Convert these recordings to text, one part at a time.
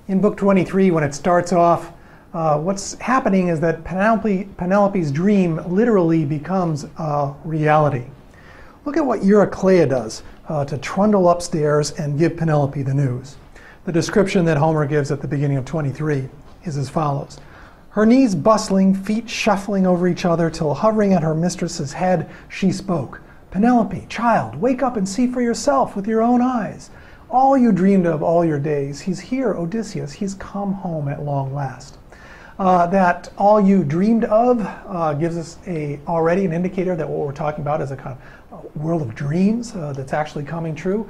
In Book 23, when it starts off, what's happening is that Penelope's dream literally becomes a reality. Look at what Eurycleia does to trundle upstairs and give Penelope the news. The description that Homer gives at the beginning of 23 is as follows. Her knees bustling, feet shuffling over each other, till hovering at her mistress's head, she spoke. Penelope, child, wake up and see for yourself with your own eyes. All you dreamed of all your days, he's here, Odysseus, he's come home at long last. That all you dreamed of gives us already an indicator that what we're talking about is a kind of world of dreams that's actually coming true.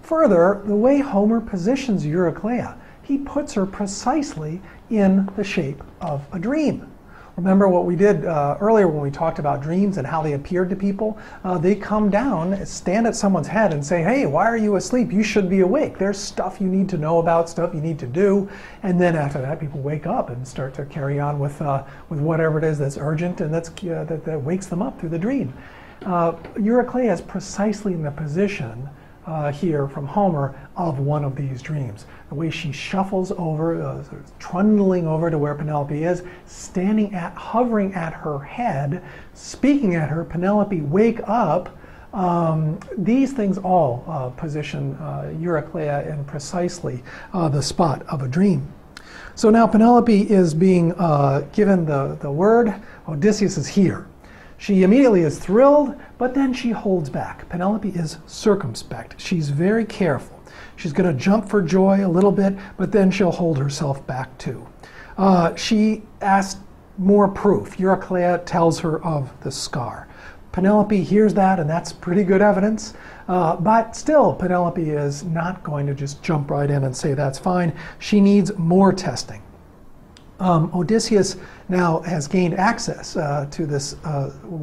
Further, the way Homer positions Eurycleia, he puts her precisely in the shape of a dream. Remember what we did earlier when we talked about dreams and how they appeared to people? They come down, stand at someone's head and say, hey, why are you asleep? You should be awake. There's stuff you need to know about, stuff you need to do. And then after that, people wake up and start to carry on with whatever it is that's urgent and that wakes them up through the dream. Eurycleia is precisely in the position here from Homer of one of these dreams. The way she shuffles over, sort of trundling over to where Penelope is, hovering at her head, speaking at her, Penelope, wake up. These things all position Eurycleia in precisely the spot of a dream. So now Penelope is being given the word, Odysseus is here. She immediately is thrilled, but then she holds back. Penelope is circumspect. She's very careful. She's going to jump for joy a little bit, but then she'll hold herself back too. She asks more proof. Eurycleia tells her of the scar. Penelope hears that, and that's pretty good evidence. But still, Penelope is not going to just jump right in and say that's fine. She needs more testing. Odysseus now has gained access to this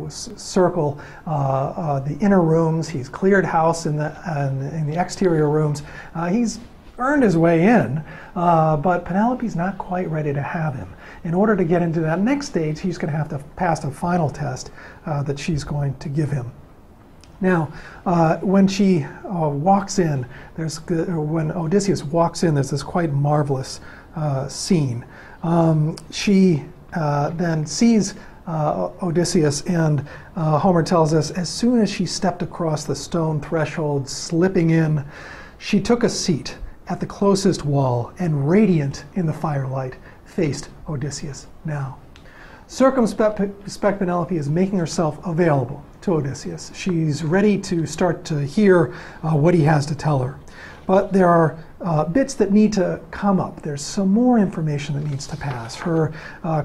circle, the inner rooms. He's cleared house in the exterior rooms. He's earned his way in, but Penelope's not quite ready to have him. In order to get into that next stage, he's going to have to pass a final test that she's going to give him. Now, when she walks in, when Odysseus walks in, there's this quite marvelous scene. She then sees Odysseus, and Homer tells us, as soon as she stepped across the stone threshold, slipping in, she took a seat at the closest wall and, radiant in the firelight, faced Odysseus now. Circumspect Penelope is making herself available to Odysseus. She's ready to start to hear what he has to tell her. But there are bits that need to come up. There's some more information that needs to pass. Her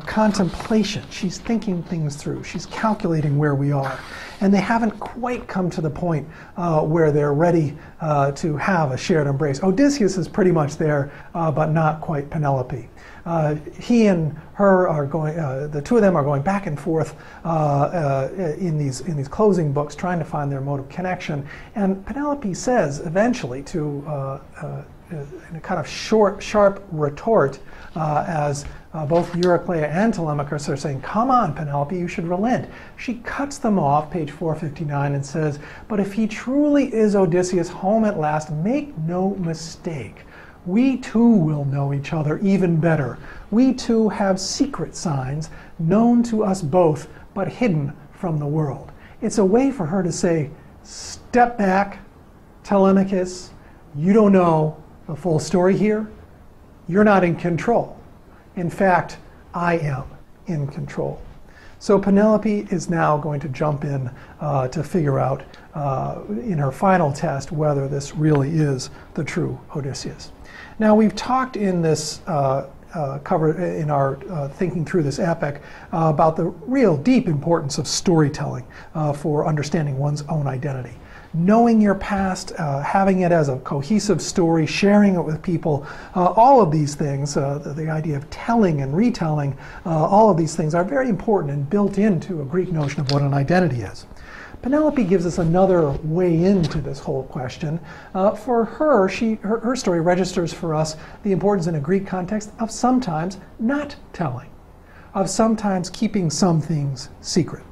contemplation, she's thinking things through. She's calculating where we are. And they haven't quite come to the point where they're ready to have a shared embrace. Odysseus is pretty much there, but not quite Penelope. He and her are going, the two of them are going back and forth in these closing books, trying to find their mode of connection. And Penelope says eventually to, in a kind of sharp retort, as both Eurycleia and Telemachus are saying, come on, Penelope, you should relent. She cuts them off, page 459, and says, but if he truly is Odysseus home at last, make no mistake. We too will know each other even better. We too have secret signs known to us both, but hidden from the world. It's a way for her to say, step back, Telemachus, you don't know the full story here. You're not in control. In fact, I am in control. So Penelope is now going to jump in to figure out in her final test whether this really is the true Odysseus. Now, we've talked in this in our thinking through this epic about the real deep importance of storytelling for understanding one's own identity. Knowing your past, having it as a cohesive story, sharing it with people, all of these things, the idea of telling and retelling, all of these things are very important and built into a Greek notion of what an identity is. Penelope gives us another way into this whole question. For her, her story registers for us the importance in a Greek context of sometimes not telling, of sometimes keeping some things secret.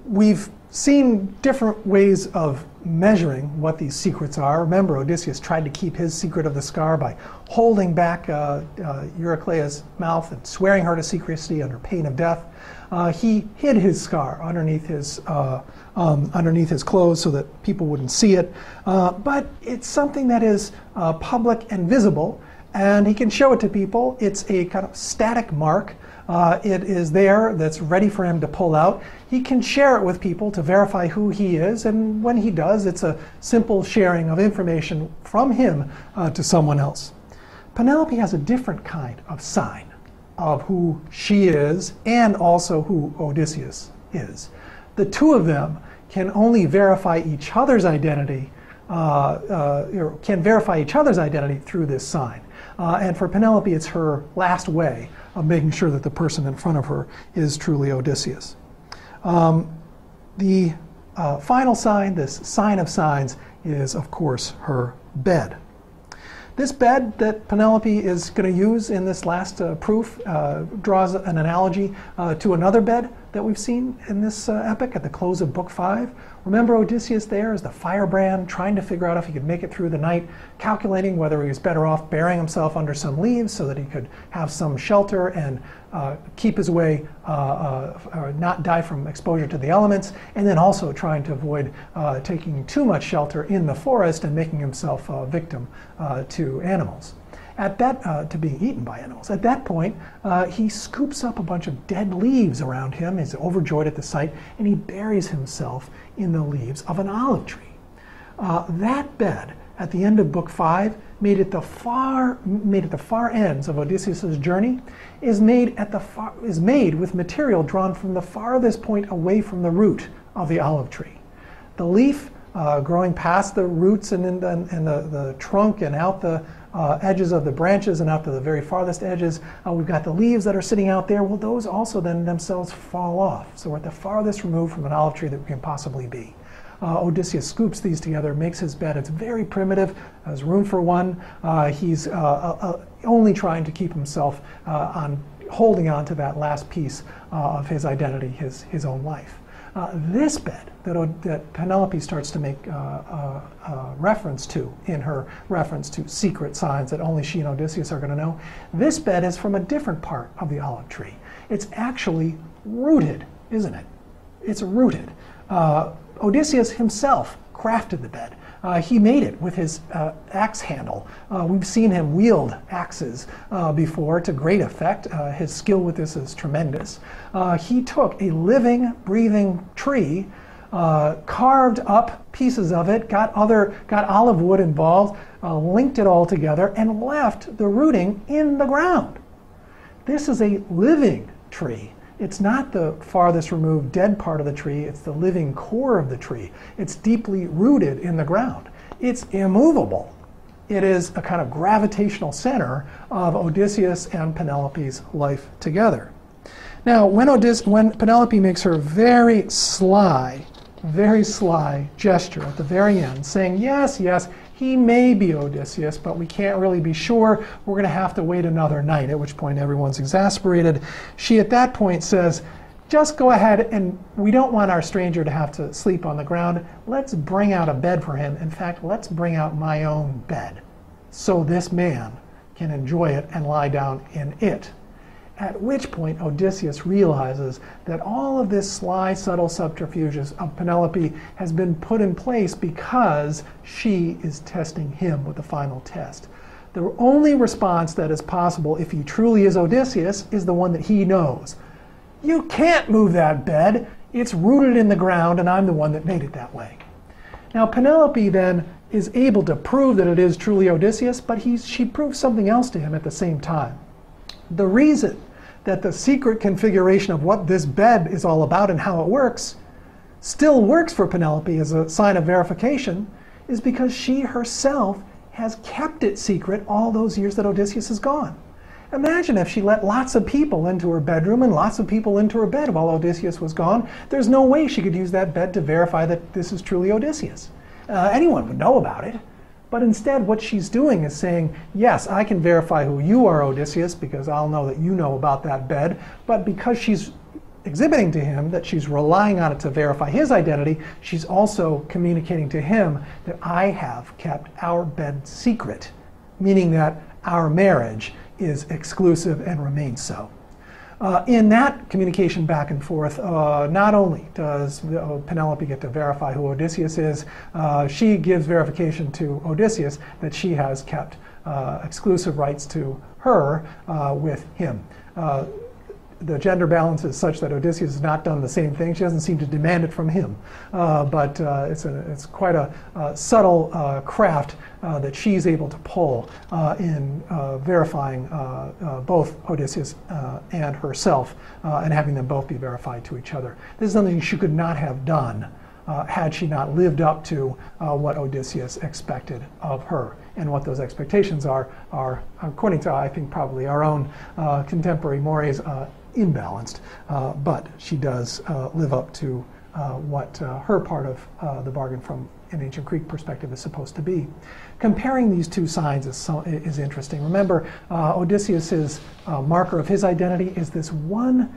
We've seen different ways of measuring what these secrets are. Remember, Odysseus tried to keep his secret of the scar by holding back Euryclea's mouth and swearing her to secrecy under pain of death. He hid his scar underneath his clothes so that people wouldn't see it. But it's something that is public and visible, and he can show it to people. It's a kind of static mark. It is there, that's ready for him to pull out. He can share it with people to verify who he is, and when he does, it's a simple sharing of information from him to someone else. Penelope has a different kind of sign of who she is and also who Odysseus is. The two of them can only verify each other's identity, or can verify each other's identity through this sign. And for Penelope, it's her last way of making sure that the person in front of her is truly Odysseus. The final sign, this sign of signs, is of course her bed. This bed that Penelope is going to use in this last proof draws an analogy to another bed that we've seen in this epic at the close of Book 5. Remember Odysseus there as the firebrand, trying to figure out if he could make it through the night, calculating whether he was better off burying himself under some leaves so that he could have some shelter and keep his way, or not die from exposure to the elements, and then also trying to avoid taking too much shelter in the forest and making himself a victim to animals. At that, to being eaten by animals. At that point, he scoops up a bunch of dead leaves around him. He's overjoyed at the sight, and he buries himself in the leaves of an olive tree. That bed, at the end of Book 5, made at the far ends of Odysseus' journey, is made with material drawn from the farthest point away from the root of the olive tree. The leaf growing past the roots and the trunk and out the edges of the branches and out to the very farthest edges. We've got the leaves that are sitting out there. Well, those also then themselves fall off. So we're at the farthest removed from an olive tree that we can possibly be. Odysseus scoops these together, makes his bed. It's very primitive. There's room for one. He's only trying to keep himself holding on to that last piece of his identity, his own life. This bed that Penelope starts to make reference to in her reference to secret signs that only she and Odysseus are going to know, this bed is from a different part of the olive tree. It's actually rooted, isn't it? It's rooted. Odysseus himself crafted the bed. He made it with his axe handle. We've seen him wield axes before to great effect. His skill with this is tremendous. He took a living, breathing tree, carved up pieces of it, got olive wood involved, linked it all together, and left the rooting in the ground. This is a living tree. It's not the farthest removed dead part of the tree, it's the living core of the tree. It's deeply rooted in the ground. It's immovable. It is a kind of gravitational center of Odysseus and Penelope's life together. Now, when Penelope makes her very sly gesture at the very end, saying, yes, yes, he may be Odysseus, but we can't really be sure. We're going to have to wait another night, at which point everyone's exasperated. She, at that point, says, just go ahead, and we don't want our stranger to have to sleep on the ground. Let's bring out a bed for him. In fact, let's bring out my own bed so this man can enjoy it and lie down in it. At which point Odysseus realizes that all of this sly, subtle subterfuges of Penelope has been put in place because she is testing him with the final test. The only response that is possible if he truly is Odysseus is the one that he knows. You can't move that bed. It's rooted in the ground, and I'm the one that made it that way. Now Penelope then is able to prove that it is truly Odysseus, but she proves something else to him at the same time. The reason that the secret configuration of what this bed is all about and how it works still works for Penelope as a sign of verification is because she herself has kept it secret all those years that Odysseus is gone. Imagine if she let lots of people into her bedroom and lots of people into her bed while Odysseus was gone. There's no way she could use that bed to verify that this is truly Odysseus. Anyone would know about it. But instead, what she's doing is saying, yes, I can verify who you are, Odysseus, because I'll know that you know about that bed. But because she's exhibiting to him that she's relying on it to verify his identity, she's also communicating to him that I have kept our bed secret, meaning that our marriage is exclusive and remains so. In that communication back and forth, not only does Penelope get to verify who Odysseus is, she gives verification to Odysseus that she has kept exclusive rights to her with him. The gender balance is such that Odysseus has not done the same thing. She doesn't seem to demand it from him. But it's quite a subtle craft that she's able to pull in verifying both Odysseus and herself and having them both be verified to each other. This is something she could not have done had she not lived up to what Odysseus expected of her. And what those expectations are according to, I think, probably our own contemporary mores, imbalanced, but she does live up to what her part of the bargain from an ancient Greek perspective is supposed to be. Comparing these two signs is interesting. Remember, Odysseus's marker of his identity is this one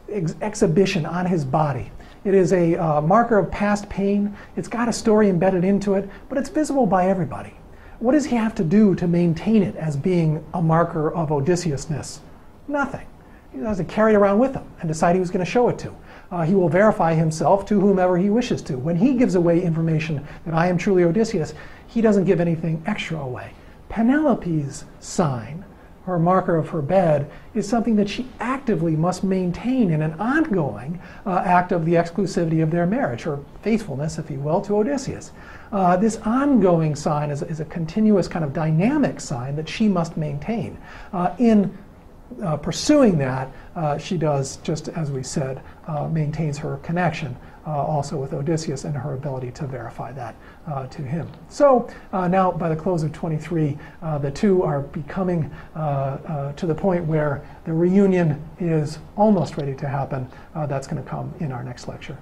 exhibition on his body. It is a marker of past pain. It's got a story embedded into it, but it's visible by everybody. What does he have to do to maintain it as being a marker of Odysseusness? Nothing. He has to carry it around with him and decide who's going to show it to. He will verify himself to whomever he wishes to. When he gives away information that I am truly Odysseus, he doesn't give anything extra away. Penelope's sign, her marker of her bed, is something that she actively must maintain in an ongoing act of the exclusivity of their marriage, or faithfulness, if you will, to Odysseus. This ongoing sign is a continuous kind of dynamic sign that she must maintain. In pursuing that, she does, just as we said, maintains her connection also with Odysseus and her ability to verify that to him. So now, by the close of 23, the two are becoming to the point where the reunion is almost ready to happen. That's going to come in our next lecture.